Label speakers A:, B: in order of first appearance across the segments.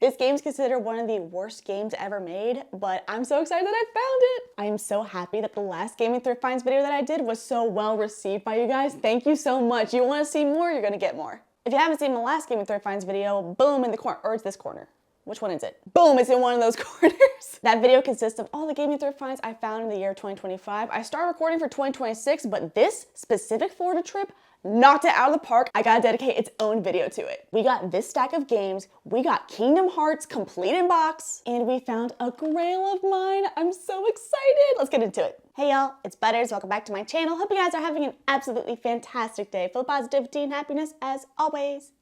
A: This game's considered one of the worst games ever made, but I'm so excited that I found it. I am so happy that the last Gaming Thrift Finds video that I did was so well received by you guys. Thank you so much. You want to see more, you're gonna get more. If you haven't seen the last Gaming Thrift Finds video, boom, in the corner, or it's this corner. Which one is it? Boom, it's in one of those corners. That video consists of all the gaming thrift finds I found in the year 2025. I started recording for 2026, but this specific Florida trip knocked it out of the park. I gotta dedicate its own video to it. We got this stack of games, we got Kingdom Hearts complete in box, and we found a grail of mine. I'm so excited. Let's get into it. Hey y'all, it's Butters. Welcome back to my channel. Hope you guys are having an absolutely fantastic day full of positivity and happiness as always.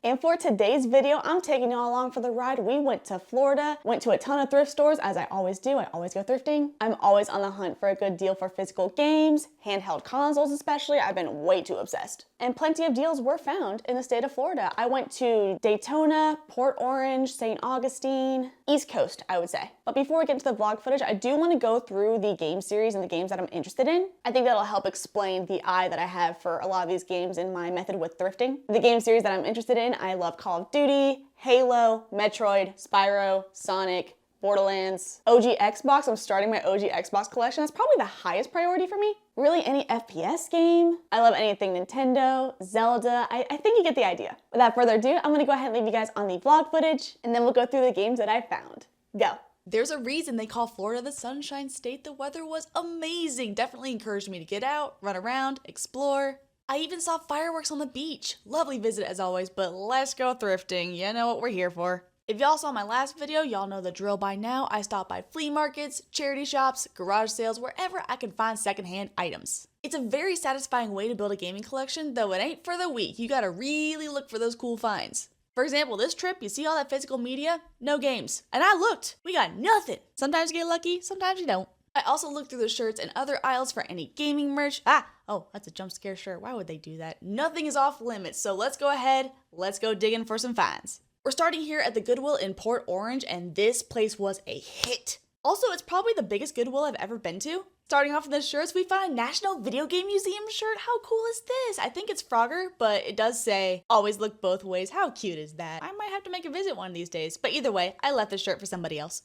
A: And for today's video, I'm taking y'all along for the ride. We went to Florida, went to a ton of thrift stores, as I always do. I always go thrifting. I'm always on the hunt for a good deal for physical games, handheld consoles especially. I've been way too obsessed. And plenty of deals were found in the state of Florida. I went to Daytona, Port Orange, St. Augustine, East Coast, I would say. But before we get into the vlog footage, I do want to go through the game series and the games that I'm interested in. I think that'll help explain the eye that I have for a lot of these games in my method with thrifting. The game series that I'm interested in, I love Call of Duty, Halo, Metroid, Spyro, Sonic, Borderlands, OG Xbox. I'm starting my OG Xbox collection. That's probably the highest priority for me. Really, any FPS game. I love anything Nintendo, Zelda. I think you get the idea. Without further ado, I'm gonna go ahead and leave you guys on the vlog footage, and then we'll go through the games that I found. Go.
B: There's a reason they call Florida the Sunshine State. The weather was amazing. Definitely encouraged me to get out, run around, explore. I even saw fireworks on the beach. Lovely visit as always, but let's go thrifting. You know what we're here for. If y'all saw my last video, y'all know the drill by now. I stop by flea markets, charity shops, garage sales, wherever I can find secondhand items. It's a very satisfying way to build a gaming collection, though it ain't for the weak. You gotta really look for those cool finds. For example, this trip, you see all that physical media? No games. And I looked. We got nothing. Sometimes you get lucky, sometimes you don't. I also looked through the shirts and other aisles for any gaming merch. Oh, that's a jump scare shirt. Why would they do that? Nothing is off limits, so let's go ahead. Let's go digging for some finds. We're starting here at the Goodwill in Port Orange, and this place was a hit. Also, it's probably the biggest Goodwill I've ever been to. Starting off with the shirts, we found a National Video Game Museum shirt. How cool is this? I think it's Frogger, but it does say, always look both ways. How cute is that? I might have to make a visit one of these days. But either way, I left this shirt for somebody else.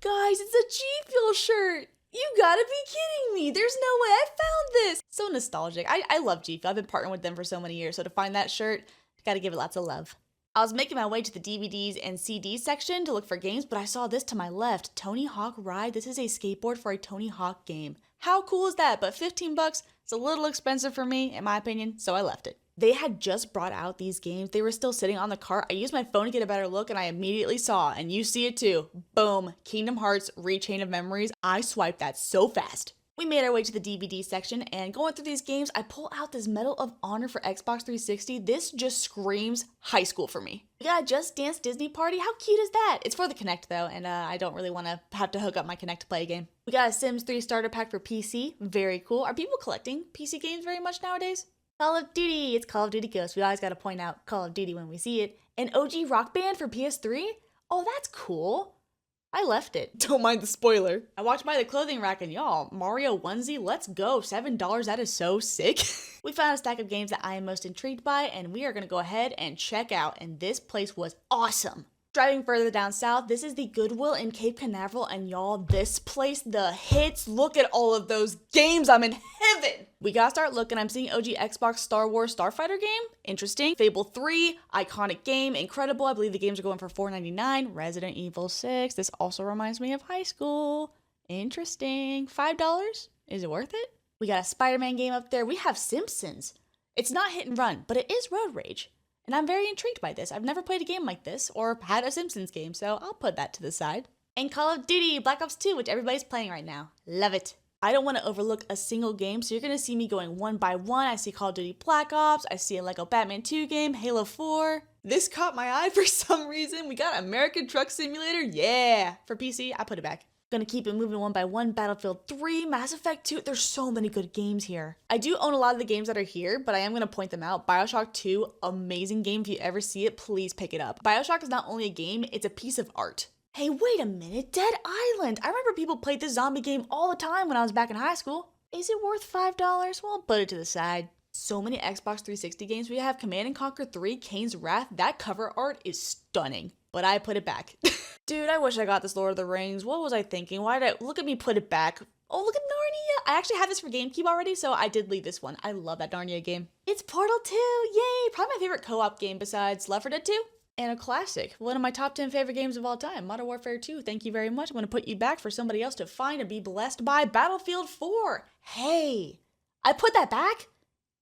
B: Guys, it's a G Fuel shirt. You gotta be kidding me. There's no way I found this. So nostalgic. I love G Fuel. I've been partnering with them for so many years. So to find that shirt, gotta give it lots of love. I was making my way to the DVDs and CDs section to look for games, but I saw this to my left. Tony Hawk Ride. This is a skateboard for a Tony Hawk game. How cool is that? But 15 bucks, it's a little expensive for me, in my opinion, so I left it. They had just brought out these games. They were still sitting on the cart. I used my phone to get a better look, and I immediately saw, and you see it too, boom, Kingdom Hearts Rechain of Memories. I swiped that so fast. We made our way to the DVD section, and going through these games, I pull out this Medal of Honor for Xbox 360. This just screams high school for me. We got a Just Dance Disney Party. How cute is that? It's for the Kinect though, and I don't really want to have to hook up my Kinect to play a game. We got a Sims 3 starter pack for PC. Very cool. Are people collecting PC games very much nowadays? Call of Duty. It's Call of Duty Ghost. We always got to point out Call of Duty when we see it. An OG Rock Band for PS3. Oh, that's cool. I left it. Don't mind the spoiler. I walked by the clothing rack and y'all, Mario onesie, let's go. $7, that is so sick. We found a stack of games that I am most intrigued by, and we are gonna go ahead and check out, and this place was awesome. Driving further down south, this is the Goodwill in Cape Canaveral, and y'all, this place, the hits, look at all of those games, I'm in heaven. We gotta start looking. I'm seeing OG Xbox Star Wars Starfighter game, interesting. Fable 3, iconic game, incredible. I believe the games are going for $4.99. Resident Evil 6, this also reminds me of high school. Interesting. $5, is it worth it? We got a Spider-Man game up there. We have Simpsons. It's not hit and run, but it is road rage. And I'm very intrigued by this. I've never played a game like this or had a Simpsons game, so I'll put that to the side. And Call of Duty Black Ops 2, which everybody's playing right now. Love it. I don't want to overlook a single game, so you're going to see me going one by one. I see Call of Duty Black Ops, I see a Lego Batman 2 game, Halo 4. This caught my eye for some reason. We got American Truck Simulator, yeah. For PC, I put it back. Gonna keep it moving one by one. Battlefield 3, Mass Effect 2, there's so many good games here. I do own a lot of the games that are here, but I am gonna point them out. BioShock 2, amazing game. If you ever see it, please pick it up. BioShock is not only a game, it's a piece of art. Hey, wait a minute, Dead Island. I remember people played this zombie game all the time when I was back in high school. Is it worth $5? Well, put it to the side. So many Xbox 360 games. We have Command & Conquer 3, Kane's Wrath. That cover art is stunning. but I put it back. Dude, I wish I got this Lord of the Rings. What was I thinking? Why did I look at me put it back? Oh, look at Narnia. I actually have this for Gamecube already, so I did leave this one. I love that Narnia game. It's Portal 2. Yay! Probably my favorite co-op game besides Left 4 Dead 2. And a classic. One of my top 10 favorite games of all time. Modern Warfare 2. Thank you very much. I'm going to put you back for somebody else to find and be blessed by. Battlefield 4. Hey! I put that back?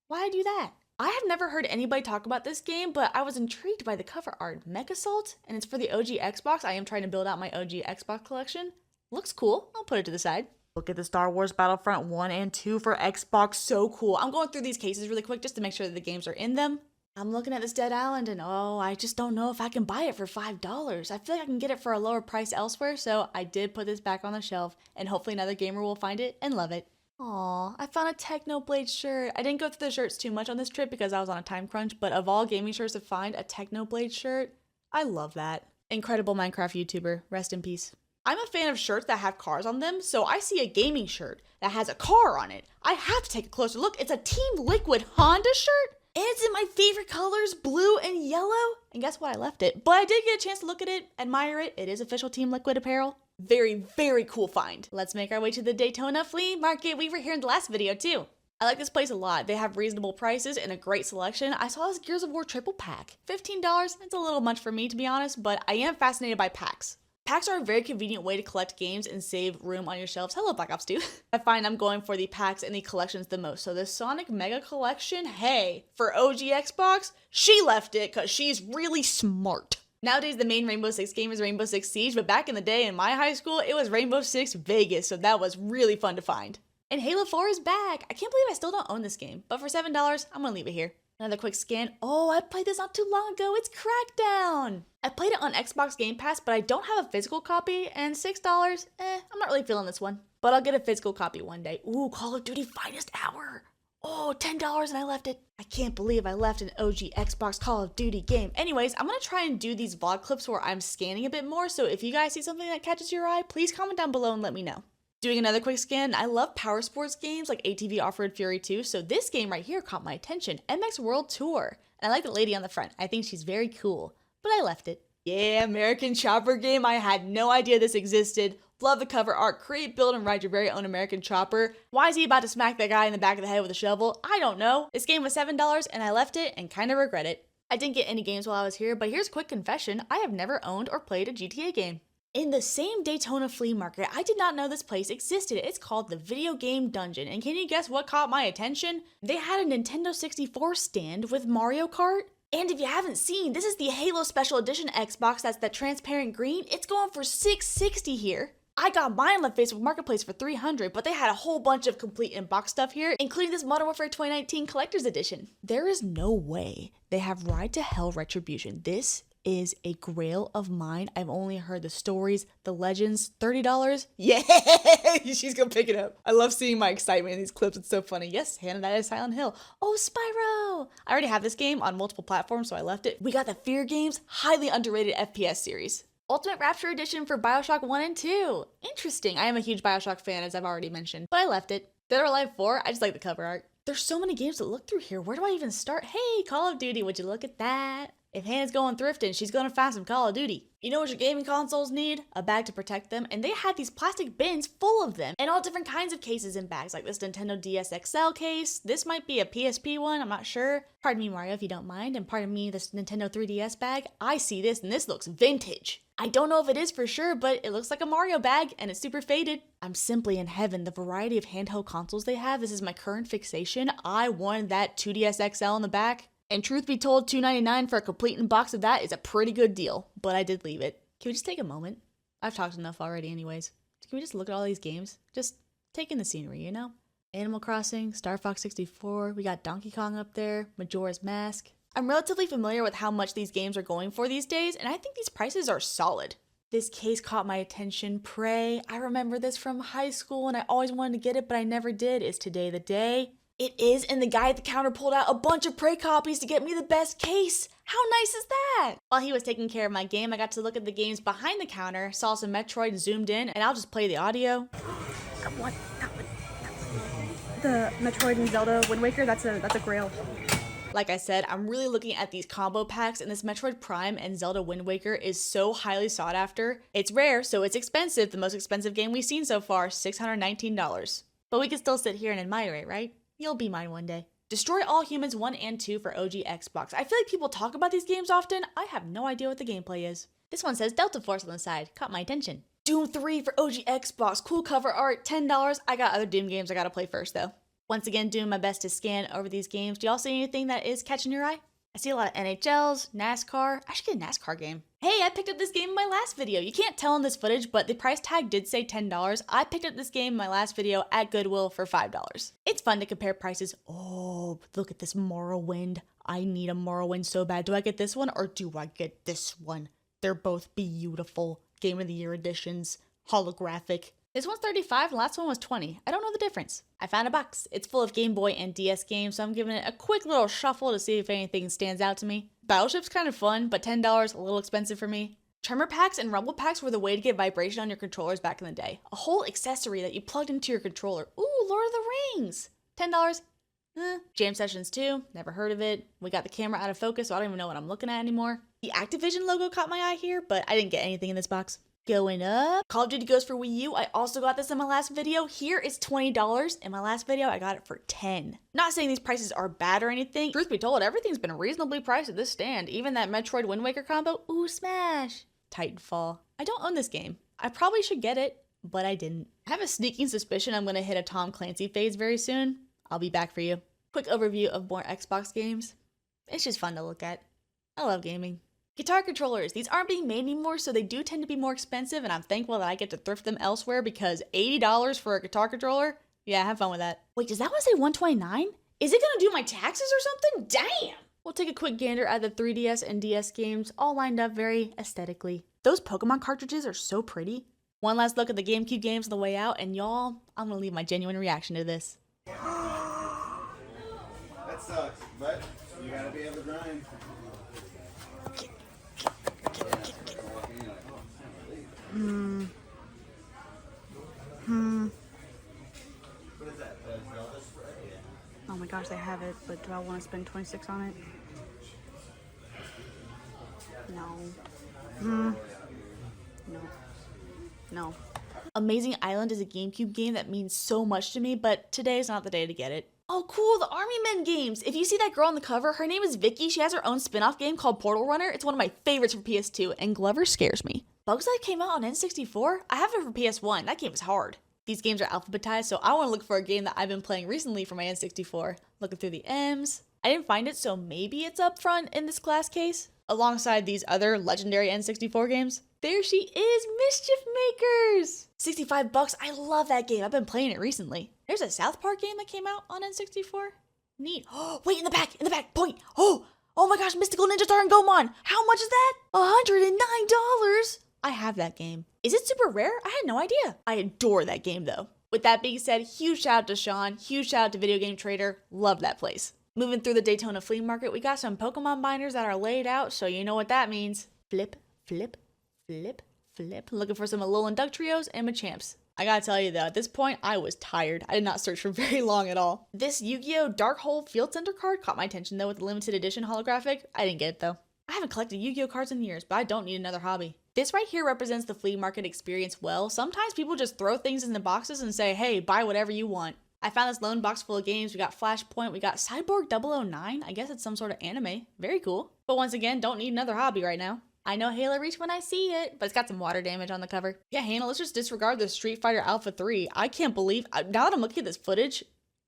B: Why'd I do that? I have never heard anybody talk about this game, but I was intrigued by the cover art. Mechasalt, and it's for the OG Xbox. I am trying to build out my OG Xbox collection. Looks cool. I'll put it to the side. Look at the Star Wars Battlefront 1 and 2 for Xbox. So cool. I'm going through these cases really quick just to make sure that the games are in them. I'm looking at this Dead Island and oh, I just don't know if I can buy it for $5. I feel like I can get it for a lower price elsewhere, so I did put this back on the shelf and hopefully another gamer will find it and love it. Aw, I found a Technoblade shirt. I didn't go through the shirts too much on this trip because I was on a time crunch, but of all gaming shirts to find, a Technoblade shirt, I love that. Incredible Minecraft YouTuber, rest in peace. I'm a fan of shirts that have cars on them, so I see a gaming shirt that has a car on it. I have to take a closer look. It's a Team Liquid Honda shirt, and it's in my favorite colors, blue and yellow. And guess what? I left it, but I did get a chance to look at it, admire it. It is official Team Liquid apparel. Very, very cool find. Let's make our way to the Daytona Flea Market. We were here in the last video too. I like this place a lot. They have reasonable prices and a great selection. I saw this Gears of War triple pack. $15, it's a little much for me to be honest, but I am fascinated by packs. Packs are a very convenient way to collect games and save room on your shelves. Hello, Black Ops 2. I find I'm going for the packs and the collections the most. So the Sonic Mega Collection, hey, for OG Xbox, she left it because she's really smart. Nowadays, the main Rainbow Six game is Rainbow Six Siege, but back in the day in my high school, it was Rainbow Six Vegas, so that was really fun to find. And Halo 4 is back. I can't believe I still don't own this game, but for $7, I'm gonna leave it here. Another quick scan. Oh, I played this not too long ago. It's Crackdown. I played it on Xbox Game Pass, but I don't have a physical copy, and $6, I'm not really feeling this one. But I'll get a physical copy one day. Ooh, Call of Duty Finest Hour. Oh, $10 and I left it. I can't believe I left an OG Xbox Call of Duty game. Anyways, I'm gonna try and do these vlog clips where I'm scanning a bit more, so if you guys see something that catches your eye, please comment down below and let me know. Doing another quick scan, I love power sports games like ATV Off-Road Fury 2, so this game right here caught my attention, MX World Tour. And I like the lady on the front, I think she's very cool, but I left it. Yeah, American Chopper game, I had no idea this existed. Love the cover art, create, build, and ride your very own American Chopper. Why is he about to smack that guy in the back of the head with a shovel? I don't know. This game was $7 and I left it and kind of regret it. I didn't get any games while I was here, but here's a quick confession, I have never owned or played a GTA game. In the same Daytona Flea Market, I did not know this place existed. It's called the Video Game Dungeon, and can you guess what caught my attention? They had a Nintendo 64 stand with Mario Kart. And if you haven't seen, this is the Halo Special Edition Xbox that's that transparent green. It's going for $660 here. I got mine on the Facebook Marketplace for $300, but they had a whole bunch of complete in-box stuff here, including this Modern Warfare 2019 Collector's Edition. There is no way they have Ride to Hell Retribution. This is a grail of mine. I've only heard the stories, the legends. $30. Yeah, she's gonna pick it up. I love seeing my excitement in these clips. It's so funny. Yes, Hannah, that is Silent Hill. Oh, Spyro. I already have this game on multiple platforms, so I left it. We got the Fear Games, highly underrated FPS series. Ultimate Rapture Edition for BioShock 1 and 2. Interesting. I am a huge BioShock fan, as I've already mentioned, but I left it. Dead or Alive 4, I just like the cover art. There's so many games to look through here. Where do I even start? Hey, Call of Duty, would you look at that? If Hannah's going thrifting, she's gonna find some Call of Duty. You know what your gaming consoles need? A bag to protect them, and they had these plastic bins full of them, and all different kinds of cases and bags, like this Nintendo DS XL case. This might be a PSP one, I'm not sure. Pardon me, Mario, if you don't mind, and pardon me, this Nintendo 3DS bag. I see this, and this looks vintage. I don't know if it is for sure, but it looks like a Mario bag, and it's super faded. I'm simply in heaven. The variety of handheld consoles they have, this is my current fixation. I wanted that 2DS XL in the back. And truth be told, $2.99 for a complete box of that is a pretty good deal, but I did leave it. Can we just take a moment? I've talked enough already anyways. Can we just look at all these games? Just take in the scenery, you know? Animal Crossing, Star Fox 64, we got Donkey Kong up there, Majora's Mask. I'm relatively familiar with how much these games are going for these days, and I think these prices are solid. This case caught my attention. Prey, I remember this from high school and I always wanted to get it, but I never did. Is today the day? It is, and the guy at the counter pulled out a bunch of Prey copies to get me the best case. How nice is that? While he was taking care of my game, I got to look at the games behind the counter, saw some Metroid and zoomed in, and I'll just play the audio.
C: What? The Metroid and Zelda Wind Waker, that's a grail.
B: Like I said, I'm really looking at these combo packs, and this Metroid Prime and Zelda Wind Waker is so highly sought after. It's rare, so it's expensive. The most expensive game we've seen so far, $619. But we can still sit here and admire it, right? You'll be mine one day. Destroy All Humans 1 and 2 for OG Xbox. I feel like people talk about these games often. I have no idea what the gameplay is. This one says Delta Force on the side. Caught my attention. Doom 3 for OG Xbox. Cool cover art, $10. I got other Doom games I gotta play first though. Once again, doing my best to scan over these games. Do y'all see anything that is catching your eye? I see a lot of NHLs, NASCAR. I should get a NASCAR game. Hey, I picked up this game in my last video. You can't tell in this footage, but the price tag did say $10. I picked up this game in my last video at Goodwill for $5. It's fun to compare prices. Oh, look at this Morrowind. I need a Morrowind so bad. Do I get this one or do I get this one? They're both beautiful. Game of the Year editions. Holographic. This one's $35, the last one was $20. I don't know the difference. I found a box. It's full of Game Boy and DS games, so I'm giving it a quick little shuffle to see if anything stands out to me. Battleship's kind of fun, but $10, a little expensive for me. Tremor packs and rumble packs were the way to get vibration on your controllers back in the day. A whole accessory that you plugged into your controller. Ooh, Lord of the Rings. $10. Jam Sessions 2, never heard of it. We got the camera out of focus, so I don't even know what I'm looking at anymore. The Activision logo caught my eye here, but I didn't get anything in this box. Going up. Call of Duty Ghosts for Wii U. I also got this in my last video. Here it's $20. In my last video, I got it for $10. Not saying these prices are bad or anything. Truth be told, everything's been reasonably priced at this stand. Even that Metroid Wind Waker combo. Ooh, smash. Titanfall. I don't own this game. I probably should get it, but I didn't. I have a sneaking suspicion I'm gonna hit a Tom Clancy phase very soon. I'll be back for you. Quick overview of more Xbox games. It's just fun to look at. I love gaming. Guitar controllers. These aren't being made anymore, so they do tend to be more expensive, and I'm thankful that I get to thrift them elsewhere because $80 for a guitar controller? Yeah, have fun with that. Wait, does that one say $129? Is it gonna do my taxes or something? Damn! We'll take a quick gander at the 3DS and DS games, all lined up very aesthetically. Those Pokemon cartridges are so pretty. One last look at the Gamecube games on the way out, and y'all, I'm gonna leave my genuine reaction to this.
C: That sucks, but you gotta be able to grind.
A: Oh my gosh, they have it, but do I want to spend 26 on it? No. No.
B: Amazing Island is a GameCube game that means so much to me, but today is not the day to get it. Oh cool, the Army Men games! If you see that girl on the cover, her name is Vicky. She has her own spin-off game called Portal Runner. It's one of my favorites for PS2, and Glover scares me. Bugs Life came out on N64? I have it for PS1. That game is hard. These games are alphabetized, so I want to look for a game that I've been playing recently for my N64. Looking through the M's. I didn't find it, so maybe it's up front in this glass case. Alongside these other legendary N64 games. There she is, Mischief Makers! $65, I love that game. I've been playing it recently. There's a South Park game that came out on N64. Neat. Oh, wait, in the back, point. Oh my gosh, Mystical Ninja Star and Gomon. How much is that? $109. I have that game. Is it super rare? I had no idea. I adore that game though. With that being said, huge shout out to Sean, huge shout out to Video Game Trader. Love that place. Moving through the Daytona Flea Market, we got some Pokemon binders that are laid out, so you know what that means. Flip, flip, flip, flip. Looking for some Alolan Duck Trios and Machamps. I gotta tell you though, at this point, I was tired. I did not search for very long at all. This Yu-Gi-Oh! Dark Hole Field Center card caught my attention though with the limited edition holographic. I didn't get it though. I haven't collected Yu-Gi-Oh! Cards in years, but I don't need another hobby. This right here represents the flea market experience well. Sometimes people just throw things in the boxes and say, hey, buy whatever you want. I found this lone box full of games. We got Flashpoint, we got Cyborg 009. I guess it's some sort of anime. Very cool. But once again, don't need another hobby right now. I know Halo Reach when I see it, but it's got some water damage on the cover. Yeah, Hannah, let's just disregard the Street Fighter Alpha 3. I can't believe, now that I'm looking at this footage,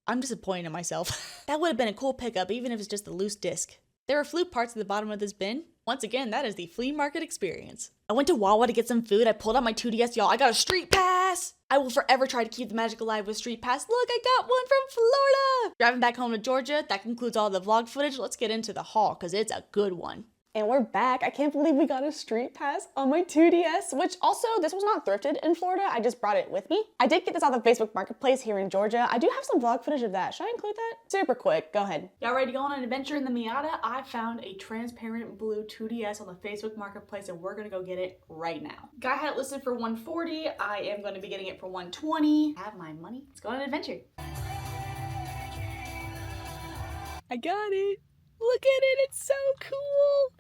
B: I'm disappointed in myself. That would have been a cool pickup, even if it's just a loose disc. There are flute parts at the bottom of this bin. Once again, that is the flea market experience. I went to Wawa to get some food. I pulled out my 2DS, y'all. I got a Street Pass! I will forever try to keep the magic alive with Street Pass. Look, I got one from Florida! Driving back home to Georgia, that concludes all the vlog footage. Let's get into the haul, because it's a good one.
A: And we're back. I can't believe we got a Street Pass on my 2DS, which also, this was not thrifted in Florida. I just brought it with me. I did get this off the Facebook Marketplace here in Georgia. I do have some vlog footage of that. Should I include that? Super quick. Go ahead.
B: Y'all ready to go on an adventure in the Miata? I found a transparent blue 2DS on the Facebook Marketplace, and we're gonna go get it right now. Guy had it listed for $140. I am going to be getting it for $120. Have my money. Let's go on an adventure.
A: I got it.
B: Look at it, it's so cool.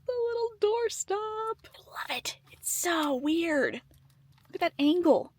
B: The little doorstop. I love it. It's so weird. Look at that angle.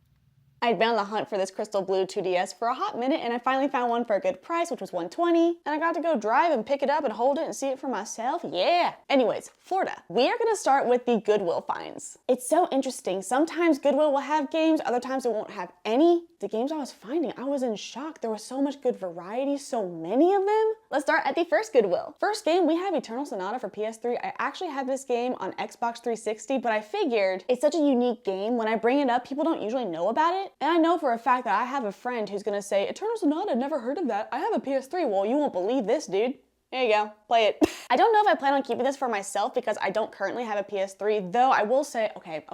A: I'd been on the hunt for this crystal blue 2DS for a hot minute, and I finally found one for a good price, which was $120, and I got to go drive and pick it up and hold it and see it for myself. Yeah! Anyways, Florida. We are gonna start with the Goodwill finds. It's so interesting. Sometimes Goodwill will have games, other times it won't have any. The games I was finding, I was in shock. There was so much good variety, so many of them. Let's start at the first Goodwill. First game, we have Eternal Sonata for PS3. I actually had this game on Xbox 360, but I figured it's such a unique game. When I bring it up, people don't usually know about it. And I know for a fact that I have a friend who's gonna say, Eternal Sonata, never heard of that. I have a PS3. Well, you won't believe this, dude. There you go, play it. I don't know if I plan on keeping this for myself because I don't currently have a PS3, though I will say, okay.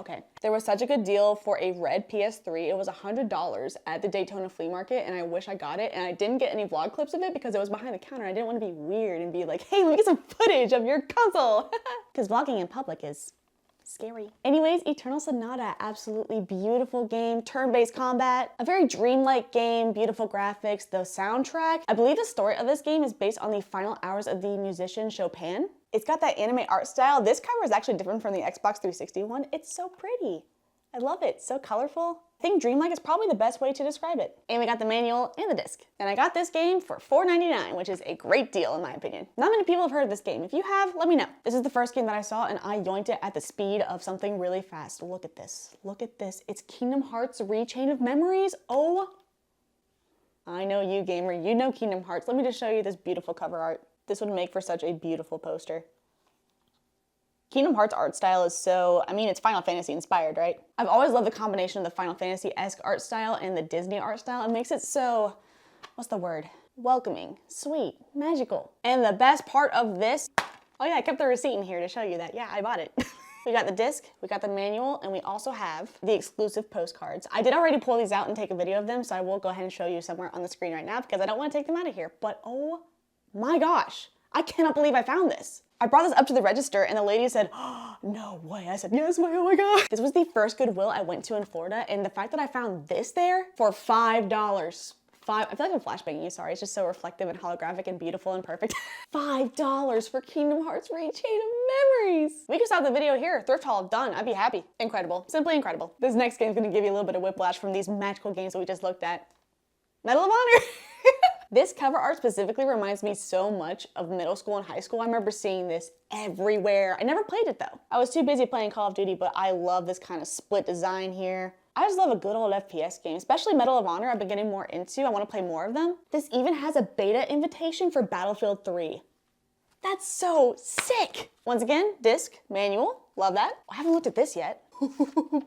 A: There was such a good deal for a red PS3. It was $100 at the Daytona flea market, and I wish I got it, and I didn't get any vlog clips of it because it was behind the counter. I didn't want to be weird and be like, hey, let me get some footage of your console. Because vlogging in public is scary. Anyways, Eternal Sonata, absolutely beautiful game, turn-based combat, a very dreamlike game, beautiful graphics, the soundtrack. I believe the story of this game is based on the final hours of the musician Chopin. It's got that anime art style. This cover is actually different from the Xbox 360 one. It's so pretty. I love it, so colorful. I think dreamlike is probably the best way to describe it. And we got the manual and the disc. And I got this game for $4.99, which is a great deal in my opinion. Not many people have heard of this game. If you have, let me know. This is the first game that I saw and I yoinked it at the speed of something really fast. Look at this, look at this. It's Kingdom Hearts Rechain of Memories. Oh, I know you gamer, you know Kingdom Hearts. Let me just show you this beautiful cover art. This would make for such a beautiful poster. Kingdom Hearts art style is so, I mean, it's Final Fantasy inspired, right? I've always loved the combination of the Final Fantasy-esque art style and the Disney art style. It makes it so, what's the word? Welcoming, sweet, magical. And the best part of this, oh yeah, I kept the receipt in here to show you that. Yeah, I bought it. We got the disc, we got the manual, and we also have the exclusive postcards. I did already pull these out and take a video of them, so I will go ahead and show you somewhere on the screen right now because I don't want to take them out of here. But oh my gosh, I cannot believe I found this. I brought this up to the register and the lady said, oh, no way. I said, yes, oh my God. This was the first Goodwill I went to in Florida, and the fact that I found this there for $5. I feel like I'm flashbanging you, sorry. It's just so reflective and holographic and beautiful and perfect. $5 for Kingdom Hearts Rechain of Memories. We can stop the video here. Thrift haul, done. I'd be happy. Incredible, simply incredible. This next game is gonna give you a little bit of whiplash from these magical games that we just looked at. Medal of Honor. This cover art specifically reminds me so much of middle school and high school. I remember seeing this everywhere. I never played it though. I was too busy playing Call of Duty, but I love this kind of split design here. I just love a good old FPS game, especially Medal of Honor. I've been getting more into. I want to play more of them. This even has a beta invitation for Battlefield 3. That's so sick. Once again, disc, manual, love that. I haven't looked at this yet.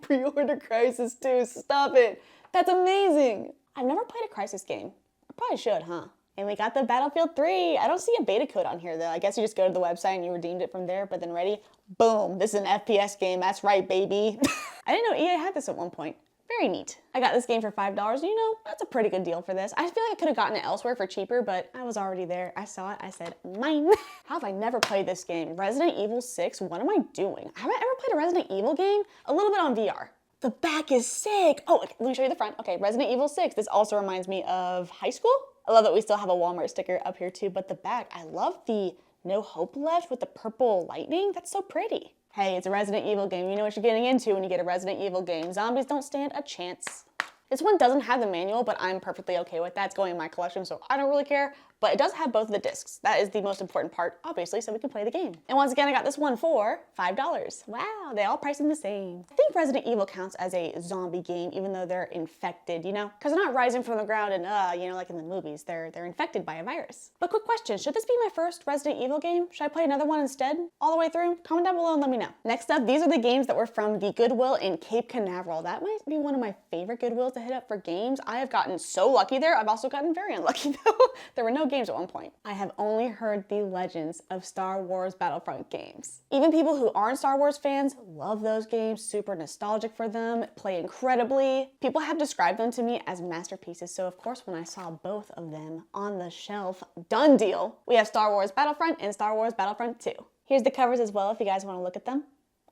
A: Pre-order Crisis 2, stop it. That's amazing. I've never played a Crisis game. I probably should, huh? And we got the Battlefield 3. I don't see a beta code on here though. I guess you just go to the website and you redeemed it from there, but then ready, boom, this is an FPS game. That's right, baby. I didn't know EA had this at one point. Very neat. I got this game for $5. You know, that's a pretty good deal for this. I feel like I could have gotten it elsewhere for cheaper, but I was already there. I saw it, I said, mine. How have I never played this game? Resident Evil 6, what am I doing? Have I ever played a Resident Evil game? A little bit on VR. The back is sick. Oh, okay, let me show you the front. Okay, Resident Evil 6. This also reminds me of high school. I love that we still have a Walmart sticker up here too, but the back, I love the No Hope Left with the purple lightning. That's so pretty. Hey, it's a Resident Evil game. You know what you're getting into when you get a Resident Evil game. Zombies don't stand a chance. This one doesn't have the manual, but I'm perfectly okay with that. It's going in my collection, so I don't really care. But it does have both of the discs. That is the most important part, obviously, so we can play the game. And once again, I got this one for $5. Wow, they all pricing the same. I think Resident Evil counts as a zombie game, even though they're infected, you know? Because they're not rising from the ground and, you know, like in the movies. They're infected by a virus. But quick question, should this be my first Resident Evil game? Should I play another one instead, all the way through? Comment down below and let me know. Next up, these are the games that were from the Goodwill in Cape Canaveral. That might be one of my favorite Goodwills to hit up for games. I have gotten so lucky there. I've also gotten very unlucky though. There were no games at one point. I have only heard the legends of Star Wars Battlefront games. Even people who aren't Star Wars fans love those games, super nostalgic for them, play incredibly. People have described them to me as masterpieces, so of course when I saw both of them on the shelf, done deal. We have Star Wars Battlefront and Star Wars Battlefront 2. Here's the covers as well if you guys want to look at them.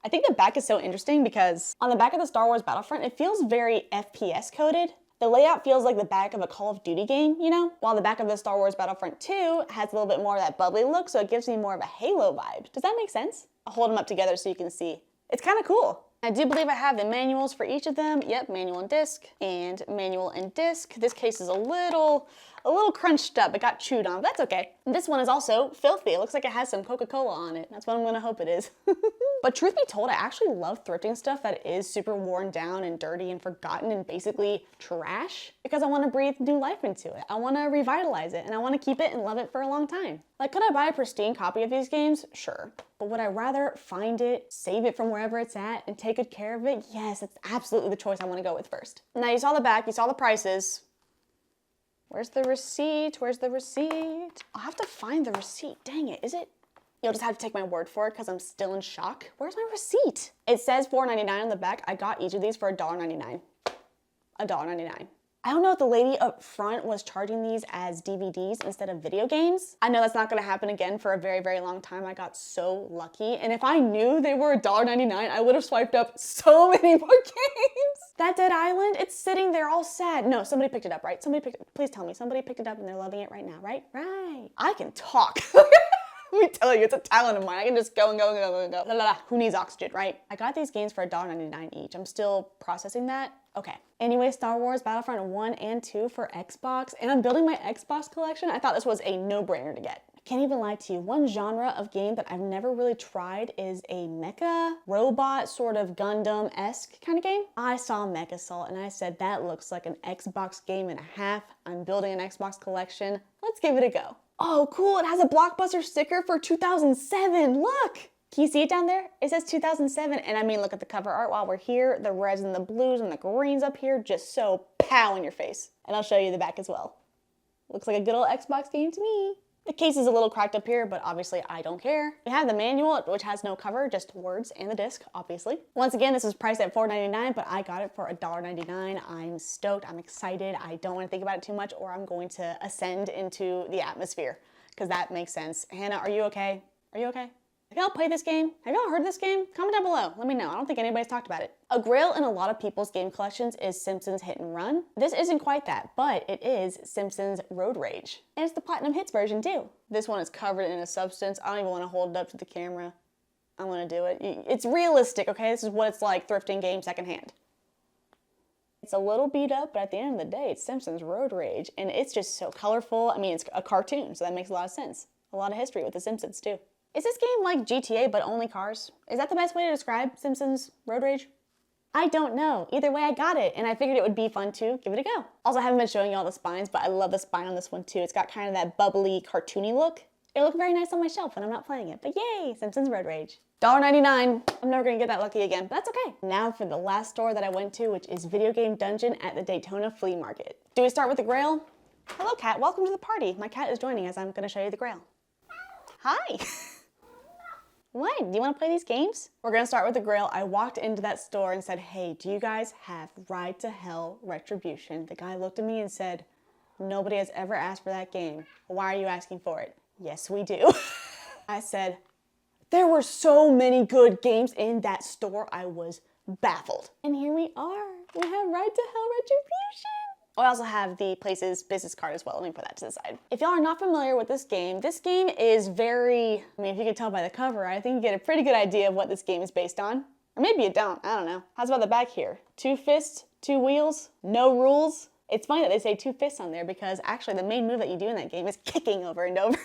A: I think the back is so interesting because on the back of the Star Wars Battlefront, it feels very FPS coded. The layout feels like the back of a Call of Duty game, you know? While the back of the Star Wars Battlefront 2 has a little bit more of that bubbly look, so it gives me more of a Halo vibe. Does that make sense? I'll hold them up together so you can see. It's kind of cool. I do believe I have the manuals for each of them. Yep, manual and disc, and manual and disc. This case is a little crunched up. It got chewed on, but that's okay. And this one is also filthy. It looks like it has some Coca-Cola on it. That's what I'm gonna hope it is. But truth be told, I actually love thrifting stuff that is super worn down and dirty and forgotten and basically trash, because I want to breathe new life into it. I want to revitalize it, and I want to keep it and love it for a long time. Like, could I buy a pristine copy of these games? Sure. But would I rather find it, save it from wherever it's at, and take good care of it? Yes, that's absolutely the choice I want to go with first. Now, you saw the back, you saw the prices. Where's the receipt? Where's the receipt? I'll have to find the receipt. Dang it, is it? You'll just have to take my word for it because I'm still in shock. Where's my receipt? It says $4.99 on the back. I got each of these for $1.99. $1.99. I don't know if the lady up front was charging these as DVDs instead of video games. I know that's not gonna happen again for a very, very long time. I got so lucky. And if I knew they were $1.99, I would have swiped up so many more games. That Dead Island, it's sitting there all sad. No, somebody picked it up, right? Somebody picked it, please tell me, somebody picked it up and they're loving it right now, right? Right. I can talk. Let me tell you, it's a talent of mine. I can just go and go and go and go. La, la, la. Who needs oxygen, right? I got these games for $1.99 each. I'm still processing that. Okay. Anyway, Star Wars Battlefront 1 and 2 for Xbox, and I'm building my Xbox collection. I thought this was a no-brainer to get. I can't even lie to you. One genre of game that I've never really tried is a mecha, robot, sort of Gundam-esque kind of game. I saw Mech Assault and I said, that looks like an Xbox game and a half. I'm building an Xbox collection. Let's give it a go. Oh, cool, it has a Blockbuster sticker for 2007, look! Can you see it down there? It says 2007, and I mean, look at the cover art while we're here. The reds and the blues and the greens up here, just so pow in your face. And I'll show you the back as well. Looks like a good old Xbox game to me. The case is a little cracked up here, but obviously I don't care. We have the manual, which has no cover, just words and the disc, obviously. Once again, this is priced at $4.99, but I got it for $1.99. I'm stoked, I'm excited. I don't want to think about it too much, or I'm going to ascend into the atmosphere, because that makes sense. Hannah, are you okay? Are you okay? Have y'all played this game? Have y'all heard this game? Comment down below, let me know. I don't think anybody's talked about it. A grail in a lot of people's game collections is Simpsons Hit and Run. This isn't quite that, but it is Simpsons Road Rage. And it's the Platinum Hits version too. This one is covered in a substance. I don't even want to hold it up to the camera. I want to do it. It's realistic, okay? This is what it's like thrifting games secondhand. It's a little beat up, but at the end of the day, it's Simpsons Road Rage, and it's just so colorful. I mean, it's a cartoon, so that makes a lot of sense. A lot of history with the Simpsons too. Is this game like GTA, but only cars? Is that the best way to describe Simpsons Road Rage? I don't know. Either way, I got it, and I figured it would be fun to give it a go. Also, I haven't been showing you all the spines, but I love the spine on this one too. It's got kind of that bubbly, cartoony look. It looked very nice on my shelf when I'm not playing it, but yay, Simpsons Road Rage. $1.99. I'm never gonna get that lucky again, but that's okay. Now for the last store that I went to, which is Video Game Dungeon at the Daytona Flea Market. Do we start with the Grail? Hello, cat. Welcome to the party. My cat is joining us. I'm gonna show you the Grail. Hi. What? Do you want to play these games? We're gonna start with the Grail. I walked into that store and said, hey, do you guys have Ride to Hell Retribution? The guy looked at me and said, nobody has ever asked for that game. Why are you asking for it? Yes, we do. I said, there were so many good games in that store, I was baffled. And here we are. We have Ride to Hell Retribution. I also have the Places business card as well. Let me put that to the side. If y'all are not familiar with this game is very, I mean, if you can tell by the cover, I think you get a pretty good idea of what this game is based on. Or maybe you don't, I don't know. How's about the back here? 2 fists, 2 wheels, no rules. It's funny that they say 2 fists on there because actually the main move that you do in that game is kicking over and over.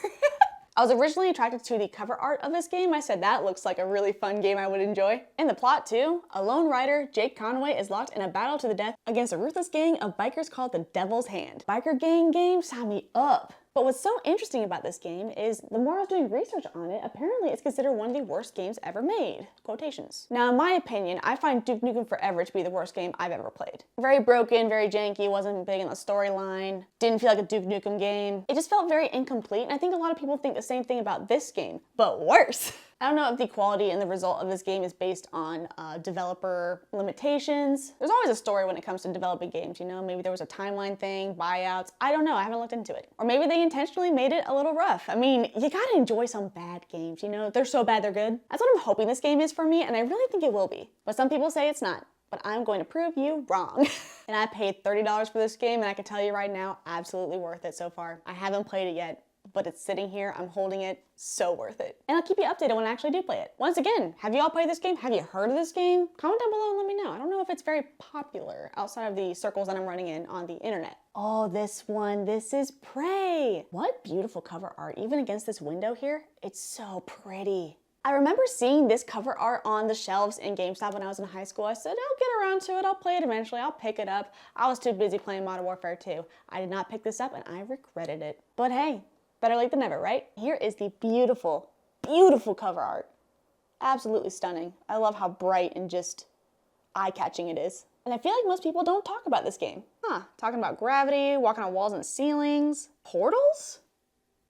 A: I was originally attracted to the cover art of this game. I said that looks like a really fun game I would enjoy. In the plot too, a lone rider, Jake Conway, is locked in a battle to the death against a ruthless gang of bikers called the Devil's Hand. Biker gang game, sign me up. But what's so interesting about this game is the more I was doing research on it, apparently it's considered one of the worst games ever made. Quotations. Now, in my opinion, I find Duke Nukem Forever to be the worst game I've ever played. Very broken, very janky, wasn't big in the storyline, didn't feel like a Duke Nukem game. It just felt very incomplete, and I think a lot of people think the same thing about this game, but worse. I don't know if the quality and the result of this game is based on developer limitations. There's always a story when it comes to developing games, you know? Maybe there was a timeline thing, buyouts. I don't know, I haven't looked into it. Or maybe they intentionally made it a little rough. I mean, you gotta enjoy some bad games, you know? They're so bad they're good. That's what I'm hoping this game is for me, and I really think it will be. But some people say it's not. But I'm going to prove you wrong. And I paid $30 for this game, and I can tell you right now, absolutely worth it so far. I haven't played it yet, but it's sitting here, I'm holding it, so worth it. And I'll keep you updated when I actually do play it. Once again, have you all played this game? Have you heard of this game? Comment down below and let me know. I don't know if it's very popular outside of the circles that I'm running in on the internet. Oh, this one, this is Prey. What beautiful cover art, even against this window here. It's so pretty. I remember seeing this cover art on the shelves in GameStop when I was in high school. I said, I'll get around to it, I'll play it eventually, I'll pick it up. I was too busy playing Modern Warfare 2. I did not pick this up and I regretted it. But hey, better late than never, right? Here is the beautiful, beautiful cover art. Absolutely stunning. I love how bright and just eye-catching it is. And I feel like most people don't talk about this game. Talking about gravity, walking on walls and ceilings, portals?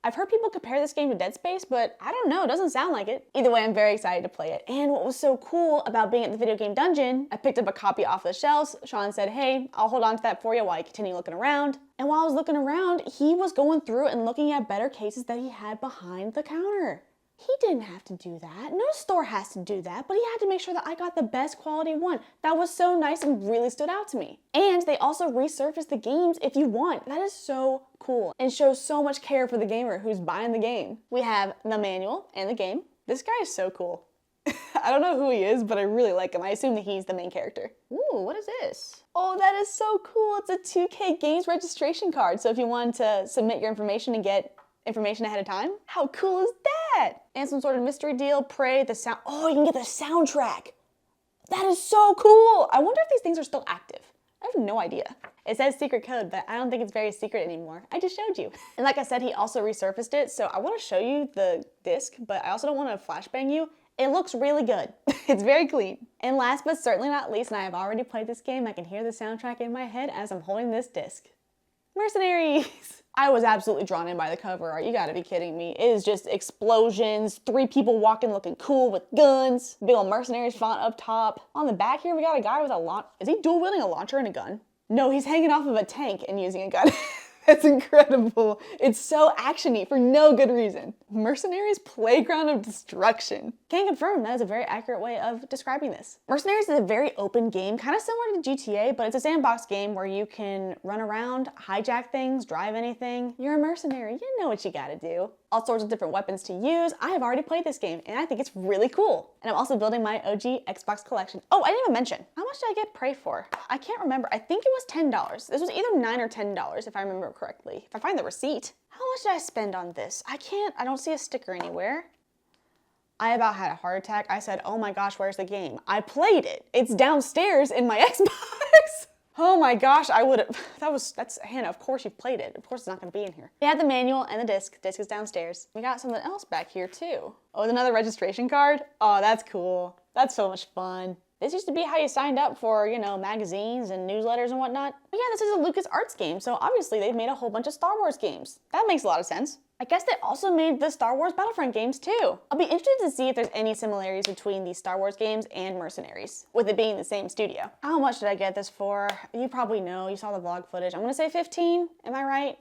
A: I've heard people compare this game to Dead Space, but I don't know, it doesn't sound like it. Either way, I'm very excited to play it. And what was so cool about being at the video game dungeon, I picked up a copy off the shelves. Sean said, hey, I'll hold on to that for you while you continue looking around. And while I was looking around, he was going through and looking at better cases that he had behind the counter. He didn't have to do that. No store has to do that, but he had to make sure that I got the best quality one. That was so nice and really stood out to me. And they also resurface the games if you want. That is so cool and shows so much care for the gamer who's buying the game. We have the manual and the game. This guy is so cool. I don't know who he is, but I really like him. I assume that he's the main character. Ooh, what is this? Oh, that is so cool. It's a 2K Games registration card. So if you wanted to submit your information and get information ahead of time, how cool is that? And some sort of mystery deal, Prey, the sound. Oh, you can get the soundtrack. That is so cool. I wonder if these things are still active. I have no idea. It says secret code, but I don't think it's very secret anymore. I just showed you. And like I said, he also resurfaced it, so I want to show you the disc, but I also don't want to flashbang you. It looks really good. It's very clean. And last but certainly not least, and I have already played this game, I can hear the soundtrack in my head as I'm holding this disc. Mercenaries! I was absolutely drawn in by the cover art. You gotta be kidding me. It is just explosions, 3 people walking looking cool with guns, big old Mercenaries font up top. On the back here, we got a guy with a launch. Is he dual wielding a launcher and a gun? No, he's hanging off of a tank and using a gun. That's incredible. It's so actiony for no good reason. Mercenaries Playground of Destruction. Can confirm that is a very accurate way of describing this. Mercenaries is a very open game, kind of similar to GTA, but it's a sandbox game where you can run around, hijack things, drive anything. You're a mercenary, you know what you gotta do. All sorts of different weapons to use. I have already played this game and I think it's really cool. And I'm also building my OG Xbox collection. Oh, I didn't even mention, how much did I get Prey for? I can't remember, I think it was $10. This was either $9 or $10 if I remember correctly. If I find the receipt. How much did I spend on this? I don't see a sticker anywhere. I about had a heart attack. I said, oh my gosh, where's the game? I played it. It's downstairs in my Xbox. Oh my gosh, I would have, that's Hannah, of course you've played it. Of course it's not gonna be in here. We had the manual and the disc. Disc is downstairs. We got something else back here too. Oh, another registration card? Oh, that's cool. That's so much fun. This used to be how you signed up for, you know, magazines and newsletters and whatnot. But yeah, this is a LucasArts game, so obviously they've made a whole bunch of Star Wars games. That makes a lot of sense. I guess they also made the Star Wars Battlefront games too. I'll be interested to see if there's any similarities between the Star Wars games and Mercenaries, with it being the same studio. How much did I get this for? You probably know, you saw the vlog footage. I'm gonna say 15, am I right?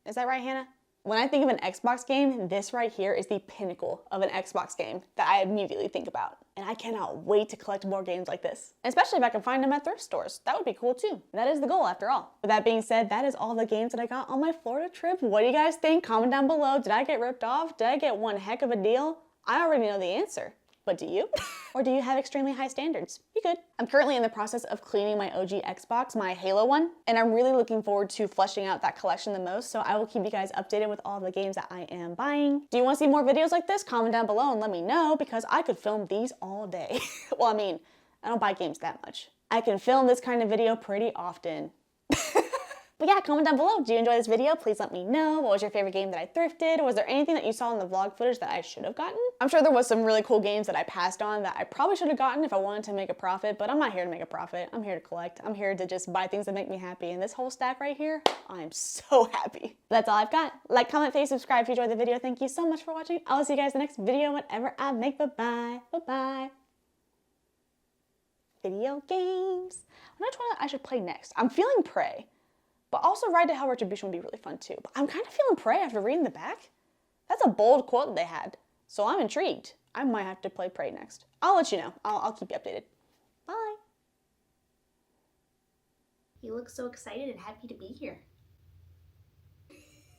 A: Is that right, Hannah? When I think of an Xbox game, this right here is the pinnacle of an Xbox game that I immediately think about. And I cannot wait to collect more games like this. Especially if I can find them at thrift stores. That would be cool too. That is the goal after all. With that being said, that is all the games that I got on my Florida trip. What do you guys think? Comment down below. Did I get ripped off? Did I get one heck of a deal? I already know the answer. But do you? Or do you have extremely high standards? You could. I'm currently in the process of cleaning my OG Xbox, my Halo one, and I'm really looking forward to fleshing out that collection the most, so I will keep you guys updated with all the games that I am buying. Do you want to see more videos like this? Comment down below and let me know, because I could film these all day. Well, I mean, I don't buy games that much. I can film this kind of video pretty often. But yeah, comment down below. Do you enjoy this video? Please let me know. What was your favorite game that I thrifted? Was there anything that you saw in the vlog footage that I should have gotten? I'm sure there was some really cool games that I passed on that I probably should have gotten if I wanted to make a profit, but I'm not here to make a profit. I'm here to collect. I'm here to just buy things that make me happy. And this whole stack right here, I'm so happy. That's all I've got. Like, comment, favorite, subscribe if you enjoyed the video. Thank you so much for watching. I'll see you guys in the next video whenever I make. Bye-bye. Bye-bye. Video games. Which one I should play next? I'm feeling Prey. But also Ride to Hell Retribution would be really fun too. But I'm kind of feeling Prey after reading the back. That's a bold quote that they had. So I'm intrigued. I might have to play Prey next. I'll let you know. I'll keep you updated. Bye.
D: You look so excited and happy to be here.